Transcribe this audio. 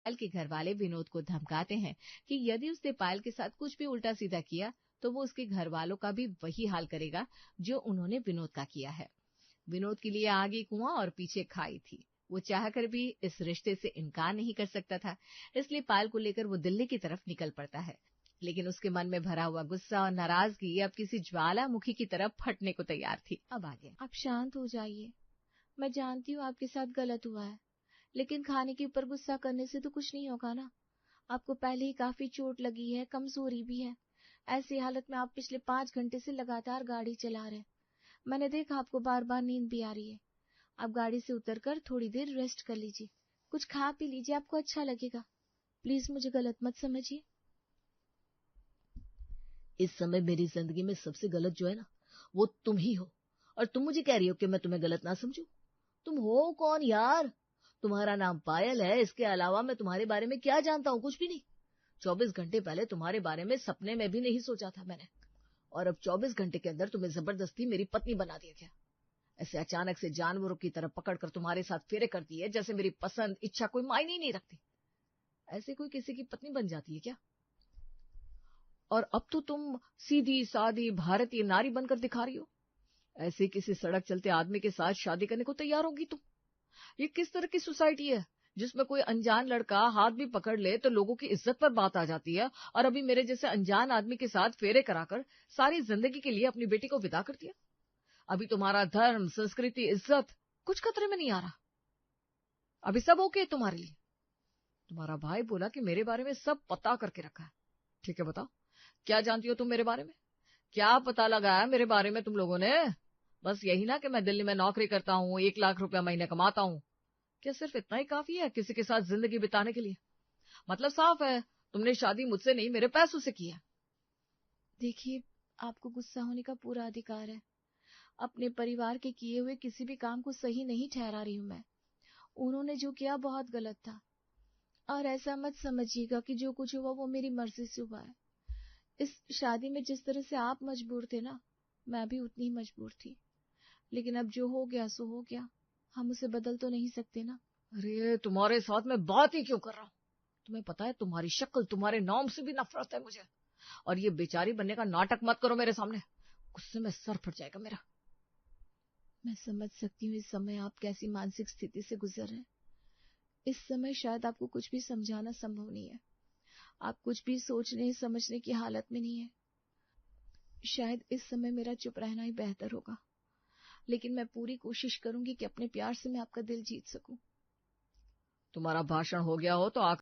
पायल के घर वाले विनोद को धमकाते हैं कि यदि उसने पायल के साथ कुछ भी उल्टा सीधा किया तो वो उसके घर वालों का भी वही हाल करेगा जो उन्होंने विनोद का किया है। विनोद के लिए आगे कुआं और पीछे खाई थी। वो चाहकर भी इस रिश्ते से इनकार नहीं कर सकता था, इसलिए पायल को लेकर वो दिल्ली की तरफ निकल पड़ता है। लेकिन उसके मन में भरा हुआ गुस्सा और नाराजगी अब किसी ज्वालामुखी की तरफ फटने को तैयार थी। अब आगे। आप शांत हो जाइए। मैं जानती हूँ आपके साथ गलत हुआ है, लेकिन खाने के ऊपर गुस्सा करने से तो कुछ नहीं होगा ना। आपको पहले ही काफी चोट लगी है, कमजोरी भी है। ऐसी हालत में आप पिछले 5 घंटे से लगातार गाड़ी चला रहे हैं। मैंने देखा आपको बार बार नींद भी आ रही है। आप गाड़ी से उतरकर थोड़ी देर रेस्ट कर लीजिए, कुछ खा पी लीजिए, आपको अच्छा लगेगा। प्लीज मुझे गलत मत समझिए। इस समय मेरी जिंदगी में सबसे गलत जो है ना, वो तुम ही हो। और तुम मुझे कह रही हो कि मैं तुम्हें गलत ना समझूं? तुम हो कौन यार? तुम्हारा नाम पायल है, इसके अलावा मैं तुम्हारे बारे में क्या जानता हूँ? कुछ भी नहीं। 24 घंटे पहले तुम्हारे बारे में सपने में भी नहीं सोचा था मैंने, और अब 24 घंटे के अंदर तुम्हें जबरदस्ती मेरी पत्नी बना दिया गया। ऐसे अचानक से जानवरों की तरह पकड़कर तुम्हारे साथ फेरे करती है, जैसे मेरी पसंद इच्छा कोई मायने ही नहीं रखती। ऐसे कोई किसी की पत्नी बन जाती है क्या? और अब तो तुम सीधी सादी भारतीय नारी बनकर दिखा रही हो। ऐसे किसी सड़क चलते आदमी के साथ शादी करने को तैयार होगी तुम? ये किस तरह की सोसाइटी है जिसमें कोई अनजान लड़का हाथ भी पकड़ ले तो लोगों की इज्जत पर बात आ जाती है, और अभी मेरे जैसे अनजान आदमी के साथ फेरे कराकर सारी जिंदगी के लिए अपनी बेटी को विदा कर दिया। अभी तुम्हारा धर्म, संस्कृति, इज्जत कुछ खतरे में नहीं आ रहा। अभी सब ओके तुम्हारे लिए? तुम्हारा भाई बोला कि मेरे बारे में सब पता करके रखा है। ठीक है, बताओ क्या जानती हो तुम मेरे बारे में? क्या पता लगाया मेरे बारे में तुम लोगों ने? बस यही ना कि मैं दिल्ली में नौकरी करता हूँ, 1 लाख रुपया महीने कमाता हूँ। क्या सिर्फ इतना ही काफी है किसी के साथ जिंदगी बिताने के लिए? मतलब साफ है, तुमने शादी मुझसे नहीं मेरे पैसों से की है। देखिए, आपको गुस्सा होने का पूरा अधिकार है। अपने परिवार के किए हुए किसी भी काम को सही नहीं ठहरा रही हूं मैं। उन्होंने जो किया बहुत गलत था, और ऐसा मत समझिएगा कि जो कुछ हुआ वो मेरी मर्जी से हुआ है। इस शादी में जिस तरह से आप मजबूर थे ना, मैं भी उतनी ही मजबूर थी। लेकिन अब जो हो गया सो हो गया, हम उसे बदल तो नहीं सकते ना। अरे तुम्हारे साथ मैं बात ही क्यों कर रहा हूँ? तुम्हें पता है तुम्हारी शक्ल, तुम्हारे नाम से भी नफरत है मुझे। और ये बेचारी बनने का नाटक मत करो मेरे सामने, गुस्से में सर फट जाएगा मेरा। मैं समझ सकती हूँ इस समय आप कैसी मानसिक स्थिति से गुजर रहे हैं। इस समय शायद आपको कुछ भी समझाना संभव नहीं है। आप कुछ भी सोचने समझने की हालत में नहीं है। शायद इस समय मेरा चुप रहना ही बेहतर होगा, लेकिन मैं पूरी कोशिश करूंगी कि अपने प्यार से मैं आपका दिल जीत सकूं। तुम्हारा भाषण हो गया हो तो